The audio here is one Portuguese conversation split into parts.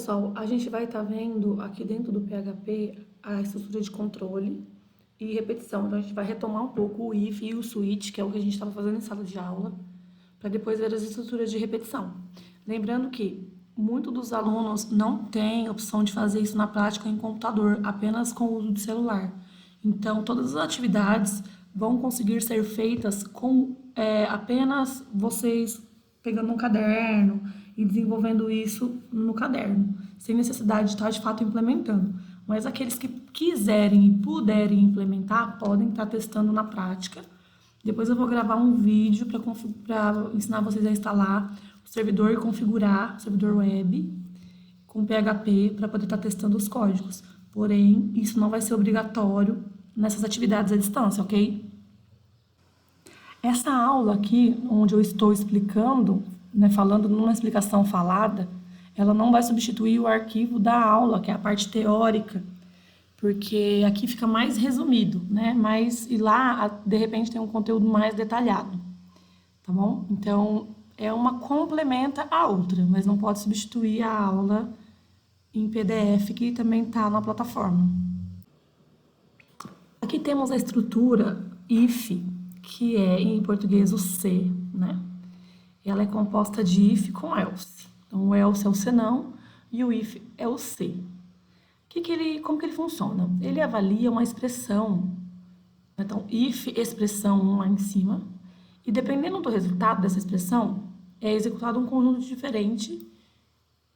pessoal, a gente vai estar vendo aqui dentro do PHP a estrutura de controle e repetição. Então, a gente vai retomar um pouco o if e o switch, que é o que a gente estava fazendo em sala de aula, para depois ver as estruturas de repetição. Lembrando que muitos dos alunos não têm opção de fazer isso na prática em computador, apenas com o uso do celular. Então, todas as atividades vão conseguir ser feitas com apenas vocês pegando um caderno e desenvolvendo isso no caderno, sem necessidade de estar de fato implementando. Mas aqueles que quiserem e puderem implementar, podem estar testando na prática. Depois eu vou gravar um vídeo para ensinar vocês a instalar o servidor e configurar o servidor web com PHP para poder estar testando os códigos. Porém, isso não vai ser obrigatório nessas atividades à distância, ok? Essa aula aqui, onde eu estou explicando, falando numa explicação falada, ela não vai substituir o arquivo da aula, que é a parte teórica, porque aqui fica mais resumido, e lá, de repente, tem um conteúdo mais detalhado, tá bom? Então, uma complementa a outra, mas não pode substituir a aula em PDF, que também está na plataforma. Aqui temos a estrutura if, que é, em português, o se, Ela é composta de if com else. Então, o else é o senão e o if é o se. Como que ele funciona? Ele avalia uma expressão. Então, if expressão lá em cima. E dependendo do resultado dessa expressão, é executado um conjunto diferente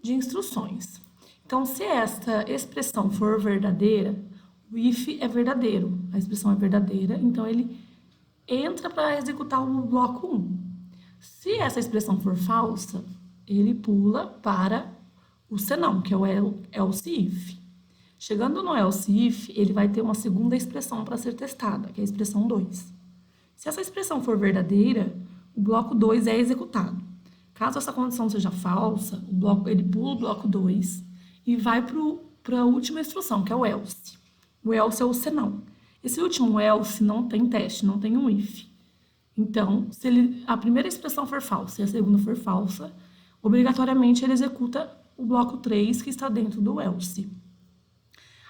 de instruções. Então, se esta expressão for verdadeira, o if é verdadeiro. A expressão é verdadeira, então ele entra para executar o bloco 1. Se essa expressão for falsa, ele pula para o senão, que é o else if. Chegando no else if, ele vai ter uma segunda expressão para ser testada, que é a expressão 2. Se essa expressão for verdadeira, o bloco 2 é executado. Caso essa condição seja falsa, ele pula o bloco 2 e vai para a última instrução, que é o else. O else é o senão. Esse último else não tem teste, não tem um if. Então, se a primeira expressão for falsa e a segunda for falsa, obrigatoriamente ele executa o bloco 3 que está dentro do else.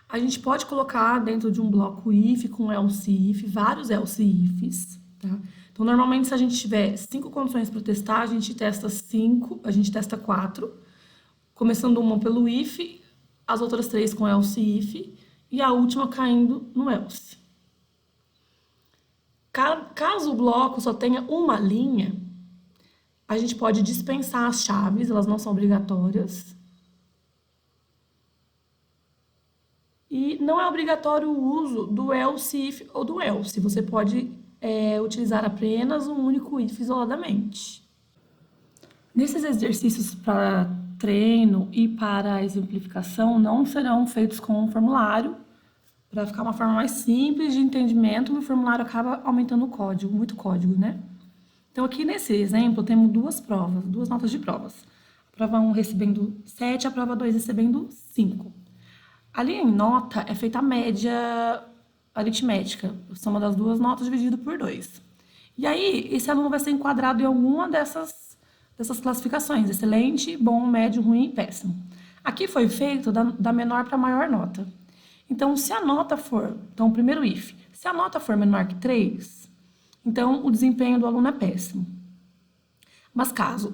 A gente pode colocar dentro de um bloco if com else if, vários else ifs, tá? Então, normalmente, se a gente tiver 5 condições para testar, a gente testa 4, começando uma pelo if, as outras 3 com else if e a última caindo no else. Caso o bloco só tenha uma linha, a gente pode dispensar as chaves, elas não são obrigatórias. E não é obrigatório o uso do else if ou do else. Você pode utilizar apenas um único if isoladamente. Nesses exercícios para treino e para exemplificação não serão feitos com um formulário, para ficar uma forma mais simples de entendimento, e o formulário acaba aumentando o código, muito código, Então, aqui nesse exemplo, temos duas notas de provas. A prova 1 recebendo 7, a prova 2 recebendo 5. Ali em nota é feita a média aritmética, soma das duas notas dividido por 2. E aí, esse aluno vai ser enquadrado em alguma dessas classificações, excelente, bom, médio, ruim e péssimo. Aqui foi feito da menor para a maior nota. Então, primeiro if, se a nota for menor que 3, então o desempenho do aluno é péssimo. Mas caso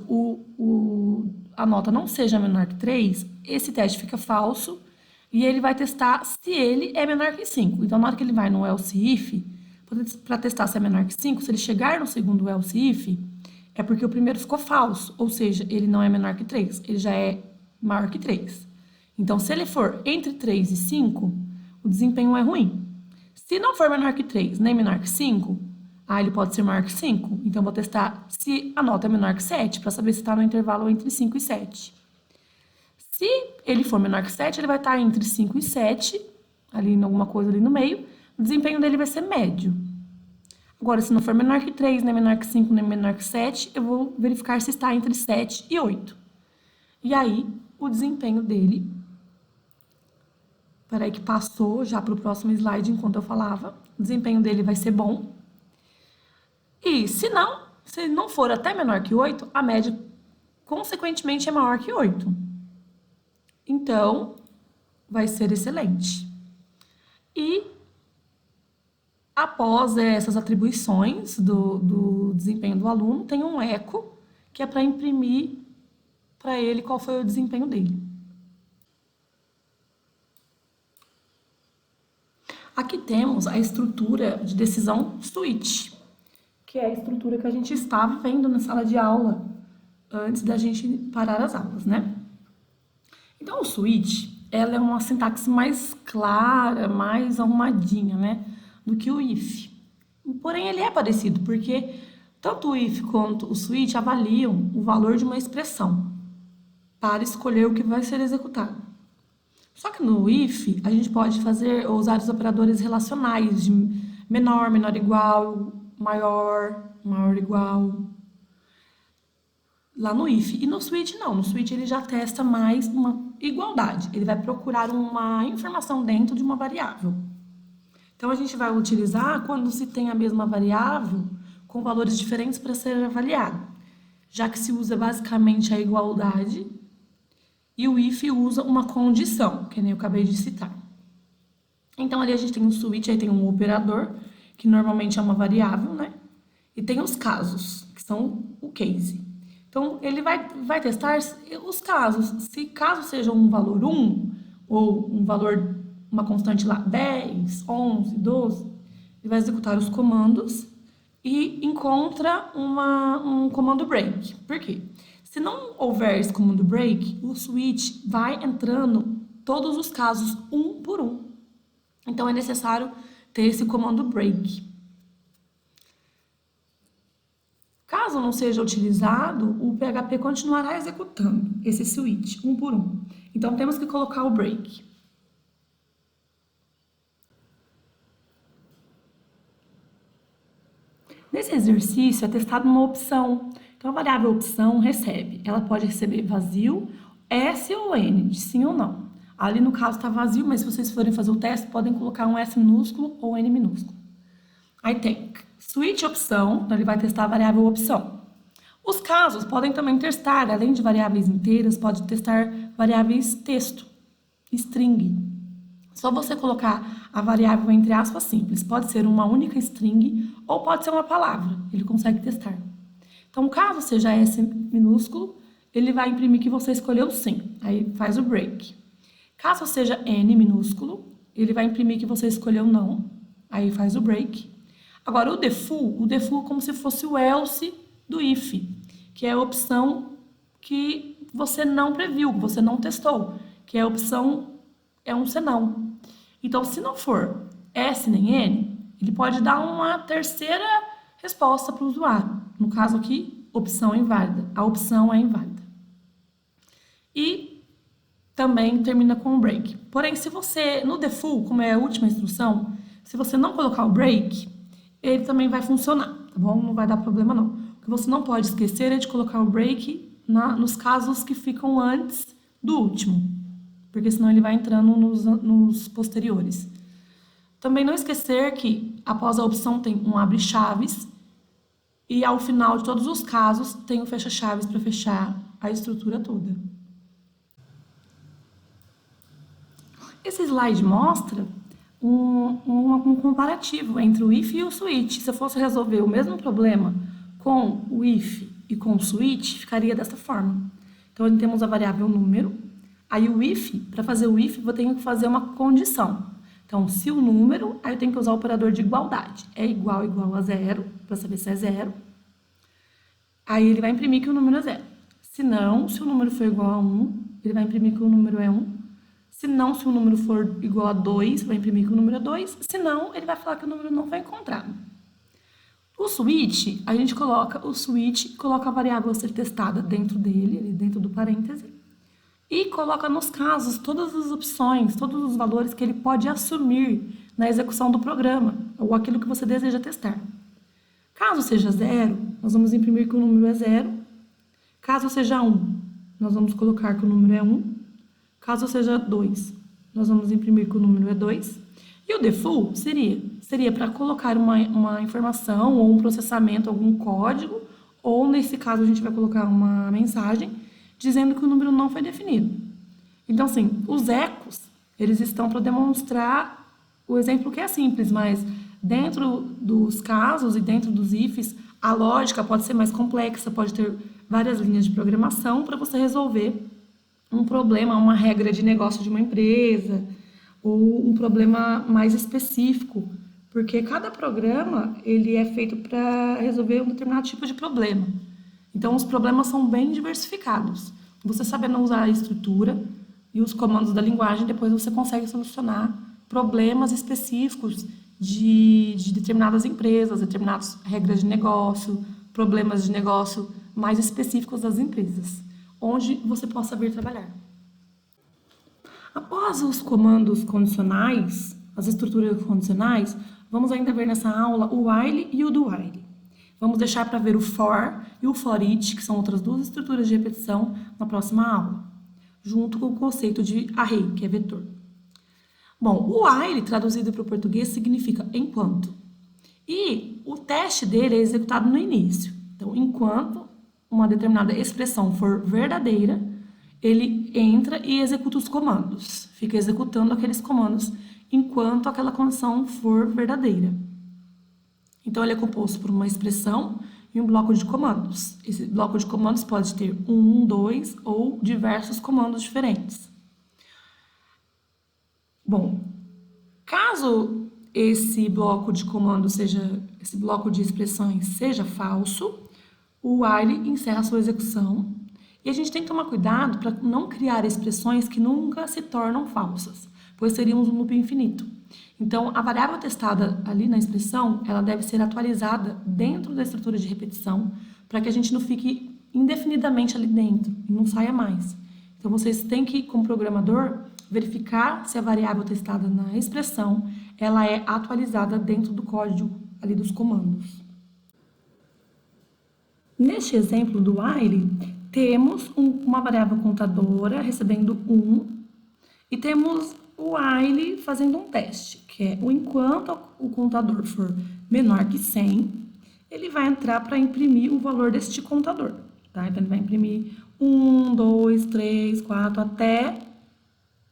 a nota não seja menor que 3, esse teste fica falso e ele vai testar se ele é menor que 5. Então, na hora que ele vai no else if, para testar se é menor que 5, se ele chegar no segundo else if, é porque o primeiro ficou falso, ou seja, ele não é menor que 3, ele já é maior que 3. Então, se ele for entre 3 e 5, o desempenho é ruim. Se não for menor que 3, nem menor que 5, ele pode ser maior que 5. Então, vou testar se a nota é menor que 7, para saber se está no intervalo entre 5 e 7. Se ele for menor que 7, ele vai estar entre 5 e 7, ali em alguma coisa ali no meio. O desempenho dele vai ser médio. Agora, se não for menor que 3, nem menor que 5, nem menor que 7, eu vou verificar se está entre 7 e 8. E aí, o desempenho dele... Peraí que passou já para o próximo slide enquanto eu falava. O desempenho dele vai ser bom. E se não for até menor que 8, a média, consequentemente, é maior que 8. então vai ser excelente. E após essas atribuições do desempenho do aluno, tem um eco, que é para imprimir para ele qual foi o desempenho dele. Aqui temos a estrutura de decisão switch, que é a estrutura que a gente estava vendo na sala de aula antes da gente parar as aulas, né? Então, o switch, ela é uma sintaxe mais clara, mais arrumadinha, né, do que o if. Porém, ele é parecido, porque tanto o if quanto o switch avaliam o valor de uma expressão para escolher o que vai ser executado. Só que no if, a gente pode usar os operadores relacionais de menor, menor igual, maior, maior igual, lá no if. E no switch não, no switch ele já testa mais uma igualdade, ele vai procurar uma informação dentro de uma variável. Então a gente vai utilizar quando se tem a mesma variável com valores diferentes para ser avaliado, já que se usa basicamente a igualdade e o if usa uma condição, que nem eu acabei de citar. Então ali a gente tem um switch, aí tem um operador, que normalmente é uma variável, né? E tem os casos, que são o case. Então, ele vai testar os casos. Se caso seja um valor 1, ou um valor, uma constante lá, 10, 11, 12, ele vai executar os comandos e encontra um comando break. Por quê? Se não houver esse comando break, o switch vai entrando todos os casos um por um. Então, é necessário ter esse comando break. Caso não seja utilizado, o PHP continuará executando esse switch, um por um. Então, temos que colocar o break. Nesse exercício, é testada uma opção. Então, a variável opção recebe. Ela pode receber vazio, S ou N, de sim ou não. Ali, no caso, está vazio, mas se vocês forem fazer o teste, podem colocar um S minúsculo ou N minúsculo. Aí tem switch opção, então ele vai testar a variável opção. Os casos podem também testar, além de variáveis inteiras, pode testar variáveis texto, string. Só você colocar a variável entre aspas simples. Pode ser uma única string ou pode ser uma palavra. Ele consegue testar. Então, caso seja S minúsculo, ele vai imprimir que você escolheu sim. Aí faz o break. Caso seja N minúsculo, ele vai imprimir que você escolheu não. Aí faz o break. Agora, o default é como se fosse o else do if, que é a opção que você não previu, que você não testou, que é a opção é um senão. Então, se não for S nem N, ele pode dar uma terceira resposta para o usuário. No caso aqui, opção inválida. A opção é inválida. E também termina com o break. Porém, se você, no default, como é a última instrução, se você não colocar o break, ele também vai funcionar, tá bom? Não vai dar problema não. O que você não pode esquecer é de colocar o break nos casos que ficam antes do último, porque senão ele vai entrando nos posteriores. Também não esquecer que após a opção tem um abre-chaves e ao final de todos os casos tem o fecha-chaves para fechar a estrutura toda. Esse slide mostra um comparativo entre o if e o switch. Se eu fosse resolver o mesmo problema com o if e com o switch, ficaria dessa forma. Então, temos a variável número. Aí, o if, para fazer o if, eu tenho que fazer uma condição. Então, se o número, aí eu tenho que usar o operador de igualdade. É igual a zero, para saber se é zero. Aí, ele vai imprimir que o número é zero. Se não, se o número for igual a 1, ele vai imprimir que o número é 1. Se não, se o número for igual a 2, vai imprimir que o número é 2. Se não, ele vai falar que o número não foi encontrado. O switch, a gente coloca a variável a ser testada dentro dele, dentro do parêntese, e coloca nos casos todas as opções, todos os valores que ele pode assumir na execução do programa, ou aquilo que você deseja testar. Caso seja 0, nós vamos imprimir que o número é 0. Caso seja 1, nós vamos colocar que o número é 1. Caso seja 2, nós vamos imprimir que o número é 2. E o default seria para colocar uma informação ou um processamento, algum código, ou nesse caso a gente vai colocar uma mensagem dizendo que o número não foi definido. Então, assim, os ecos, eles estão para demonstrar o exemplo que é simples, mas dentro dos casos e dentro dos ifs, a lógica pode ser mais complexa, pode ter várias linhas de programação para você resolver um problema, uma regra de negócio de uma empresa, ou um problema mais específico, porque cada programa ele é feito para resolver um determinado tipo de problema. Então, os problemas são bem diversificados. Você sabendo usar a estrutura e os comandos da linguagem, depois você consegue solucionar problemas específicos de determinadas empresas, determinadas regras de negócio, problemas de negócio mais específicos das empresas, onde você possa vir trabalhar. Após os comandos condicionais, as estruturas condicionais, vamos ainda ver nessa aula o while e o do while. Vamos deixar para ver o for e o for each, que são outras duas estruturas de repetição, na próxima aula, junto com o conceito de array, que é vetor. Bom, o while, traduzido para o português, significa enquanto. E o teste dele é executado no início. Então, enquanto uma determinada expressão for verdadeira, ele entra e executa os comandos. Fica executando aqueles comandos enquanto aquela condição for verdadeira. Então, ele é composto por uma expressão e um bloco de comandos. Esse bloco de comandos pode ter um, dois ou diversos comandos diferentes. Bom, caso esse bloco de comandos esse bloco de expressões seja falso, o while encerra sua execução. E a gente tem que tomar cuidado para não criar expressões que nunca se tornam falsas, pois seríamos um loop infinito. Então, a variável testada ali na expressão, ela deve ser atualizada dentro da estrutura de repetição, para que a gente não fique indefinidamente ali dentro e não saia mais. Então, vocês têm que, como programador, verificar se a variável testada na expressão, ela é atualizada dentro do código ali dos comandos. Neste exemplo do while, temos uma variável contadora recebendo 1 e temos o while fazendo um teste, que é o enquanto o contador for menor que 100, ele vai entrar para imprimir o valor deste contador. Tá? Então, ele vai imprimir 1, 2, 3, 4, até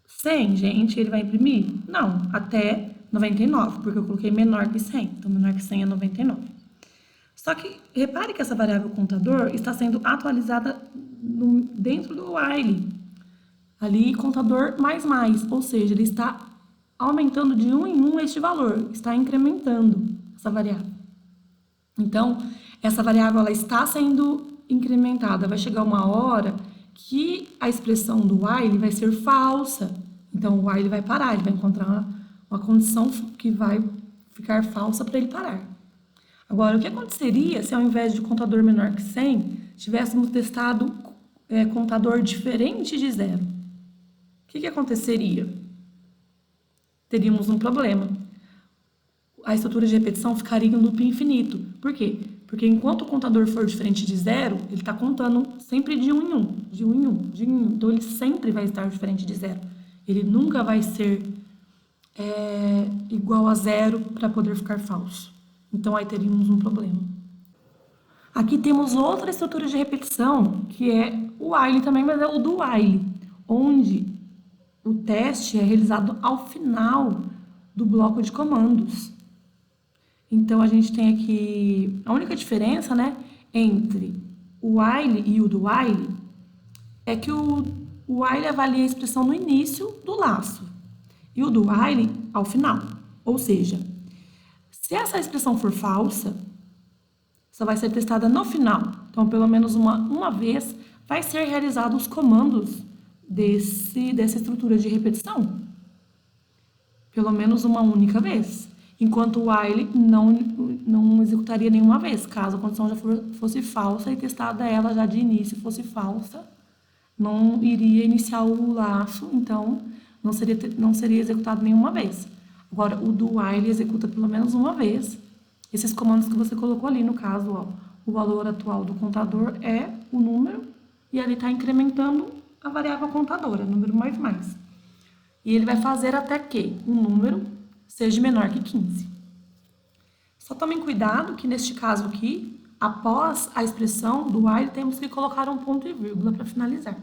100, gente, ele vai imprimir? Não, até 99, porque eu coloquei menor que 100. Então, menor que 100 é 99. Só que, repare que essa variável contador está sendo atualizada dentro do while. Ali, contador mais, ou seja, ele está aumentando de 1 em 1 este valor, está incrementando essa variável. Então, essa variável ela está sendo incrementada. Vai chegar uma hora que a expressão do while vai ser falsa. Então, o while vai parar, ele vai encontrar uma condição que vai ficar falsa para ele parar. Agora, o que aconteceria se ao invés de contador menor que 100, tivéssemos testado contador diferente de 0? O que aconteceria? Teríamos um problema. A estrutura de repetição ficaria em loop infinito. Por quê? Porque enquanto o contador for diferente de 0, ele está contando sempre de 1 em 1, de 1 em 1, de 1 em 1. Então, ele sempre vai estar diferente de 0. Ele nunca vai ser igual a 0 para poder ficar falso. Então, aí teríamos um problema. Aqui temos outra estrutura de repetição, que é o while também, mas é o do while, onde o teste é realizado ao final do bloco de comandos. Então, a gente tem aqui a única diferença, entre o while e o do while é que o while avalia a expressão no início do laço e o do while ao final. Ou seja, se essa expressão for falsa, só vai ser testada no final. Então, pelo menos uma vez, vai ser realizado os comandos dessa estrutura de repetição. Pelo menos uma única vez. Enquanto o while não executaria nenhuma vez. Caso a condição já fosse falsa e testada ela já de início fosse falsa, não iria iniciar o laço, então não seria executado nenhuma vez. Agora, o do while executa pelo menos uma vez esses comandos que você colocou ali. No caso, o valor atual do contador é o número e ele está incrementando a variável contadora, número mais. E ele vai fazer até que o número seja menor que 15. Só tomem cuidado que neste caso aqui, após a expressão do while, temos que colocar um ponto e vírgula para finalizar.